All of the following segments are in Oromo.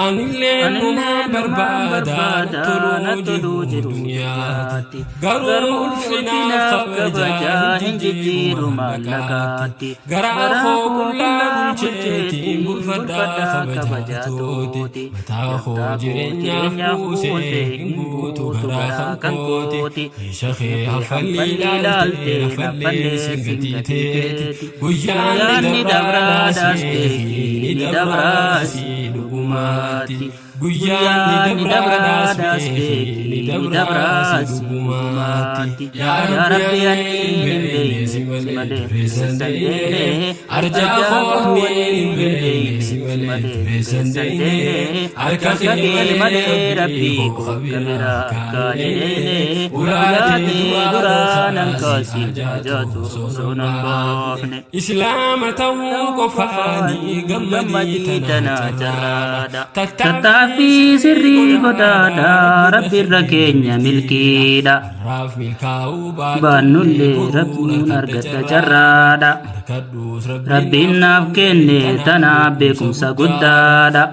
Anilleen numaan barbaadaa nattoluu jiru duniyaati garuu ulfinaaf kabajaa hin jijjiiru maallaqaatti garaa koo qullaa bulcheetiin bulfadhaa kabajatooti mataa koo jireenyaaf buusee hin guutu garaa kan kooti shakee hafalli ilaaltee hafallee singatiiteeti guyyaan ni dabraadhaas ni dabraasi dhugumatti guyyaan ni dabraadhaas ni dabraasi dhugumatti yaa rabbi ani beeysi malee reessandee arjaa kootneen beeysi malee reessandee harka kee malee rabbi koo kabira kaanee ulaatee duraanan kaasi jaatu sonan baafne islaama ta'uu qofaanii gammadii tanaa jaraadha tattaaffii sirrii godaadha rabbi irra keenya milkiidha baannullee rabbiin argadha jarraadha rabbiin naaf kenne tanaaf beekumsa guddaadha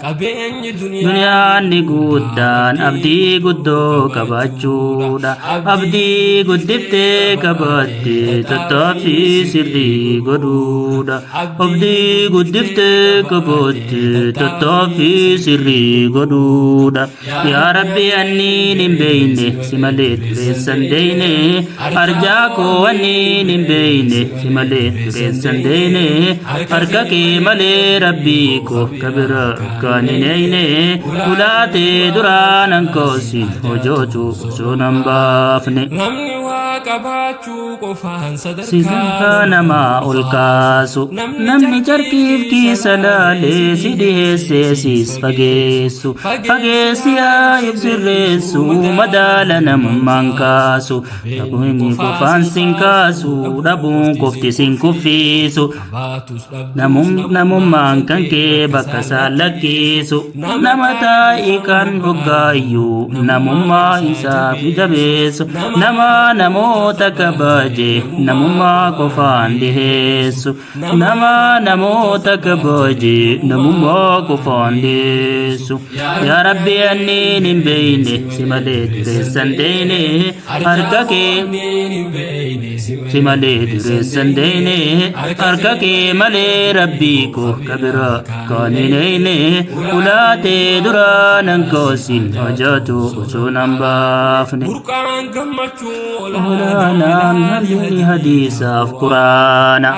duniyaanni guddaan abdii guddoo qabaachuudha abdii guddiftee qabatte tattaaffii sirrii godhuudha abdii guddiftee qabatte tattaaffii sirrii godhuudha yaa rabbi anniin hin beeyne si malee dureessan deeyne arjaa koo anniin hin beeyne si malee dureessan deeyne harka kee malee rabbii koo kabira kan hin eeyne ulaatee duraanan koosin hojootu osoo nan baafne sigaa namaa ol kaasu namni jarkiif kiisa laalee si dhiheessee siis fageessu fageessi haa ibsirreessu madaala namummaan kaasu dhabuun qofaan sin kaasu dhabuun qofti sin kuffiisu namummaan kan kee bakka isaan lakkiisu nama taa'ii kan hoggaayyuu namummaa isaaf jabeessu nama namoota kabaje namummaa qofaan dhiheessu nama namoota kabaje namummaa qofaan dhiheessu yaa rabbi anniin hin beeyne si malee dureessan deeyne harka kee si malee dureessan deeyne harka kee malee rabbii koo kabira kan hin eeyne ulaatee duraanan koosin hojatu osoo nan baafne olaanaan halli hadiisaaf quraana